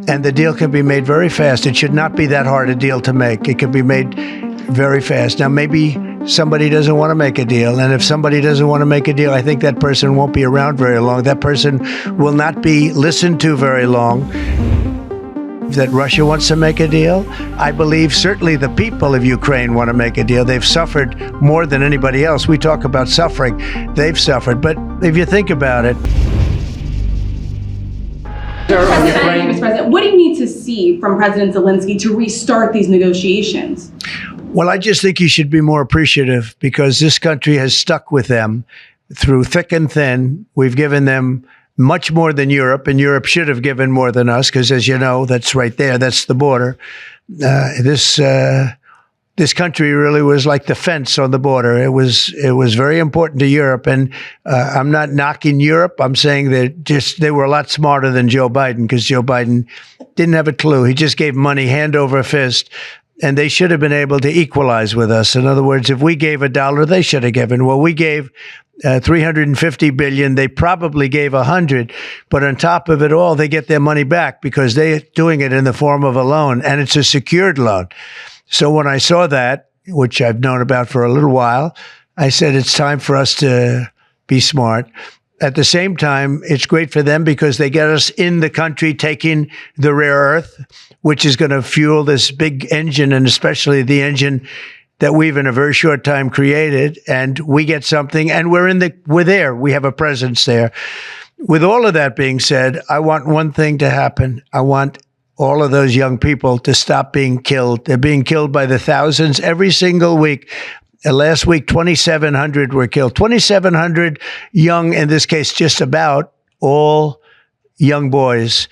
And the deal can be made very fast. It should not be that hard a deal to make. It can be made very fast. Now, maybe somebody doesn't want to make a deal. And if somebody doesn't want to make a deal, I think that person won't be around very long. That person will not be listened to very long. That Russia wants to make a deal. I believe certainly the people of Ukraine want to make a deal. They've suffered more than anybody else. We talk about suffering. They've suffered. But if you think about it, Mr. President, what do you need to see from President Zelensky to restart these negotiations? Well, I just think you should be more appreciative because this country has stuck with them through thick and thin. We've given them much more than Europe, and Europe should have given more than us because, as you know, that's right there. That's the border. This country really was like the fence on the border. It was very important to Europe, and I'm not knocking Europe. I'm saying that they were a lot smarter than Joe Biden because Joe Biden didn't have a clue. He just gave money hand over fist, and they should have been able to equalize with us. In other words, if we gave $1, they should have given. Well, we gave 350 billion. They probably gave 100, but on top of it all, they get their money back because they're doing it in the form of a loan, and it's a secured loan. So when I saw that, which I've known about for a little while, I said, it's time for us to be smart. At the same time, it's great for them because they get us in the country taking the rare earth, which is going to fuel this big engine, and especially the engine that we've in a very short time created. And we get something, and we're there. We have a presence there. With all of that being said, I want one thing to happen. I want all of those young people to stop being killed. They're being killed by the thousands every single week. Last week, 2,700 were killed. 2,700 young, in this case, just about all young boys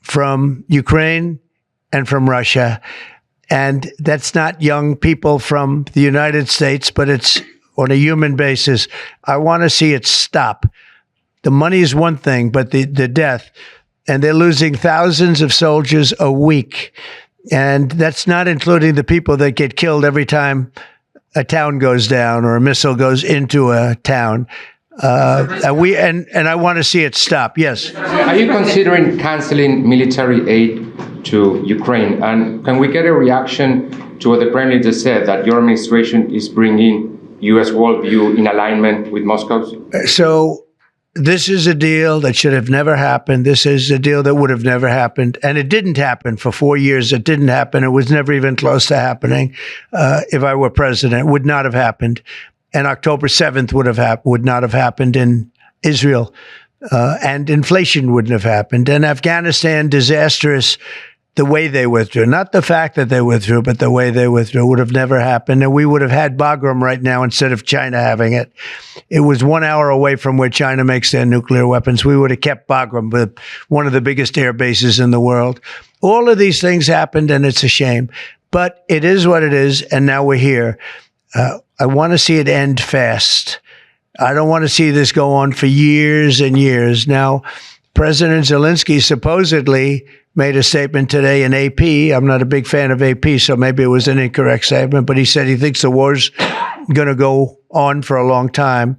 from Ukraine and from Russia. And that's not young people from the United States, but it's on a human basis. I want to see it stop. The money is one thing, but the death. And they're losing thousands of soldiers a week. And that's not including the people that get killed every time a town goes down or a missile goes into a town. And I want to see it stop. Yes. Are you considering canceling military aid to Ukraine? And can we get a reaction to what the Prime Minister said, that your administration is bringing U.S. worldview in alignment with Moscow's? So this is a deal that should have never happened. This is a deal that would have never happened. And it didn't happen for 4 years. It didn't happen. It was never even close to happening. If I were president, it would not have happened. And October 7th would not have happened in Israel. And inflation wouldn't have happened. And Afghanistan, disastrous. The way they withdrew, not the fact that they withdrew, but the way they withdrew would have never happened. And we would have had Bagram right now instead of China having it. It was 1 hour away from where China makes their nuclear weapons. We would have kept Bagram with one of the biggest air bases in the world. All of these things happened, and it's a shame. But it is what it is, and now we're here. I want to see it end fast. I don't want to see this go on for years and years. Now, President Zelensky supposedly made a statement today in AP. I'm not a big fan of AP, so maybe it was an incorrect statement, but he said he thinks the war's going to go on for a long time.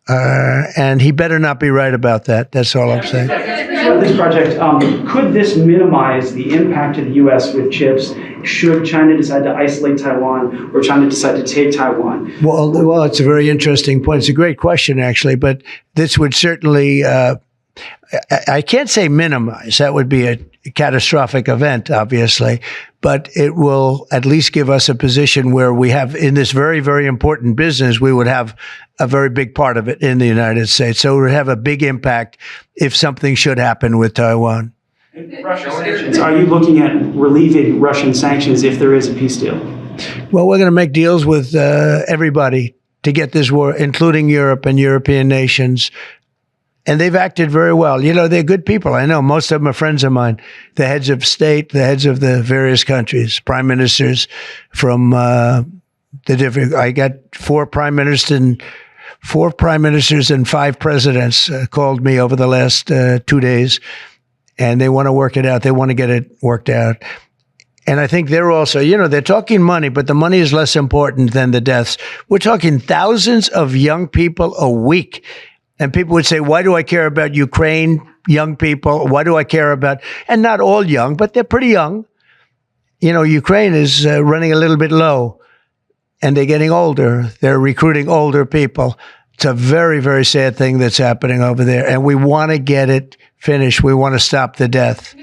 And he better not be right about that. That's all I'm saying. This project, could this minimize the impact of the U.S. with chips should China decide to isolate Taiwan or China decide to take Taiwan? Well, it's a very interesting point. It's a great question, actually, but this would certainly, I can't say minimize. That would be a catastrophic event, obviously, but it will at least give us a position where we have, in this very, very important business, we would have a very big part of it in the United States. So it would have a big impact if something should happen with Taiwan. Russian sanctions. Are you looking at relieving Russian sanctions if there is a peace deal? Well, we're going to make deals with everybody to get this war, including Europe and European nations. And they've acted very well. You know, they're good people. I know most of them are friends of mine. The heads of state, the heads of the various countries, prime ministers from the different. I got four prime ministers and 5 presidents called me over the last 2 days, and they want to work it out. They want to get it worked out. And I think they're also, you know, they're talking money, but the money is less important than the deaths. We're talking thousands of young people a week. And people would say, why do I care about Ukraine? young people. What do I care about? And not all young, but they're pretty young. You know, Ukraine is running a little bit low, and they're getting older. They're recruiting older people. It's a very, very sad thing that's happening over there, and we want to get it finished. We want to stop the death.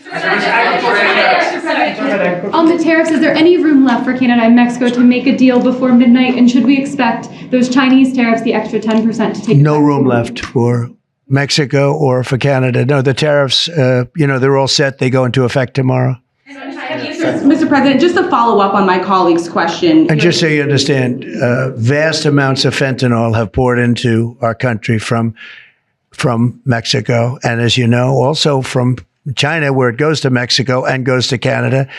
On the tariffs, is there any room left for Canada and Mexico to make a deal before midnight? And should we expect those Chinese tariffs, the extra 10%, to take no room left for Mexico or for Canada? No, the tariffs, they're all set. They go into effect tomorrow. Mr. President, just to follow up on my colleague's question. And just so you understand, vast amounts of fentanyl have poured into our country from Mexico. And as you know, also from China, where it goes to Mexico and goes to Canada.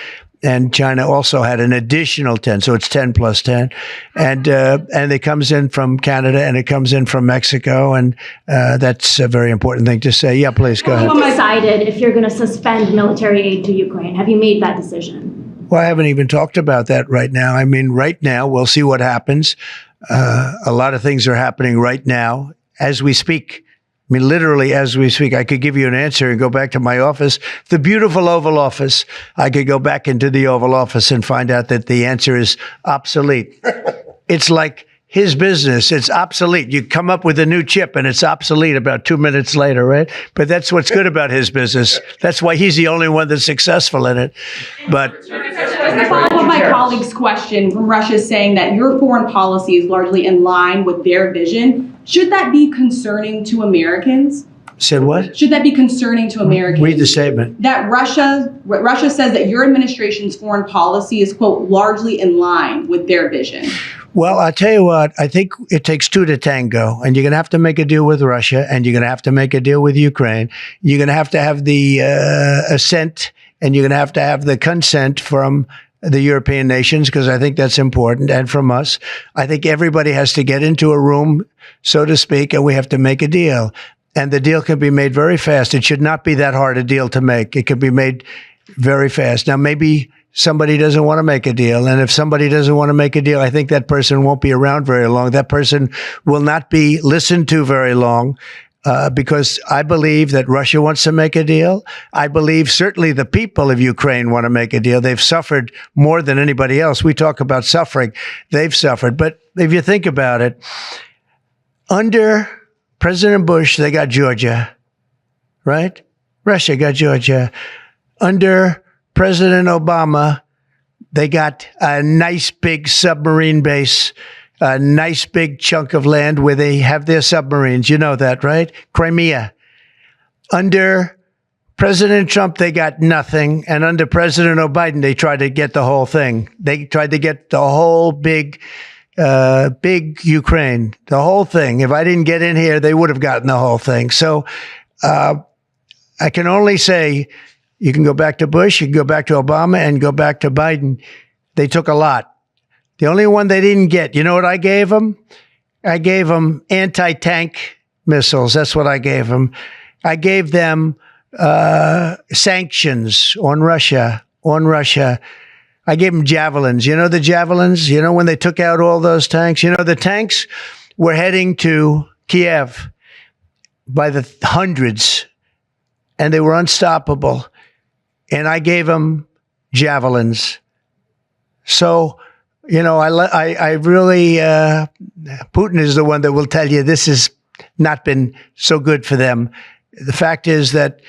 And China also had an additional 10, so it's 10 plus 10. And it comes in from Canada and it comes in from Mexico. And that's a very important thing to say. Yeah, please, go ahead. Have you decided if you're going to suspend military aid to Ukraine? Have you made that decision? Well, I haven't even talked about that right now. I mean, right now, we'll see what happens. A lot of things are happening right now as we speak. I mean, literally, as we speak, I could give you an answer and go back to my office, the beautiful Oval Office. I could go back into the Oval Office and find out that the answer is obsolete. It's like his business. It's obsolete. You come up with a new chip and it's obsolete about 2 minutes later, right? But that's what's good about his business. That's why he's the only one that's successful in it. But to follow up my colleague's question from Russia saying that your foreign policy is largely in line with their vision, should that be concerning to Americans? said what? Should that be concerning to Americans? Read the statement. That Russia says that your administration's foreign policy is, quote, largely in line with their vision. Well, I'll tell you what, I think it takes two to tango, and you're going to have to make a deal with Russia, and you're going to have to make a deal with Ukraine. You're going to have the assent, and you're going to have the consent from the European nations, because I think that's important, and from us. I think everybody has to get into a room, so to speak, and we have to make a deal. And the deal can be made very fast. It should not be that hard a deal to make. It can be made very fast. Now, maybe somebody doesn't want to make a deal. And if somebody doesn't want to make a deal, I think that person won't be around very long. That person will not be listened to very long, because I believe that Russia wants to make a deal. I believe certainly the people of Ukraine want to make a deal. They've suffered more than anybody else. We talk about suffering. They've suffered. But if you think about it, under President Bush, they got Georgia, right? Russia got Georgia. Under President Obama, they got a nice big submarine base, a nice big chunk of land where they have their submarines. You know that, right? Crimea. Under President Trump, they got nothing. And under President Biden, they tried to get the whole thing. They tried to get the whole big Ukraine, the whole thing. If I didn't get in here, they would have gotten the whole thing. So I can only say, you can go back to Bush, you can go back to Obama, and go back to Biden. They took a lot. The only one they didn't get, you know what I gave them? I gave them anti-tank missiles. That's what I gave them. I gave them sanctions on Russia. I gave them javelins. You know the javelins? You know when they took out all those tanks? You know the tanks were heading to Kiev by the hundreds, and they were unstoppable. And I gave them javelins. So, you know, I really, Putin is the one that will tell you this has not been so good for them. The fact is that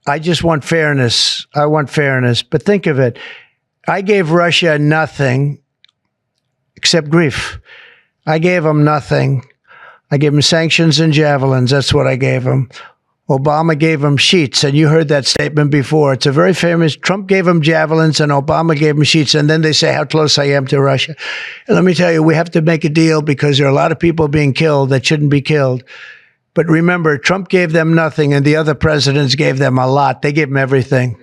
I just want fairness. I want fairness. But think of it. I gave Russia nothing except grief. I gave them nothing. I gave them sanctions and javelins. That's what I gave them. Obama gave them sheets, and you heard that statement before. It's a very famous. Trump gave them javelins, and Obama gave them sheets, and then they say how close I am to Russia. And let me tell you, we have to make a deal because there are a lot of people being killed that shouldn't be killed. But remember, Trump gave them nothing, and the other presidents gave them a lot. They gave them everything.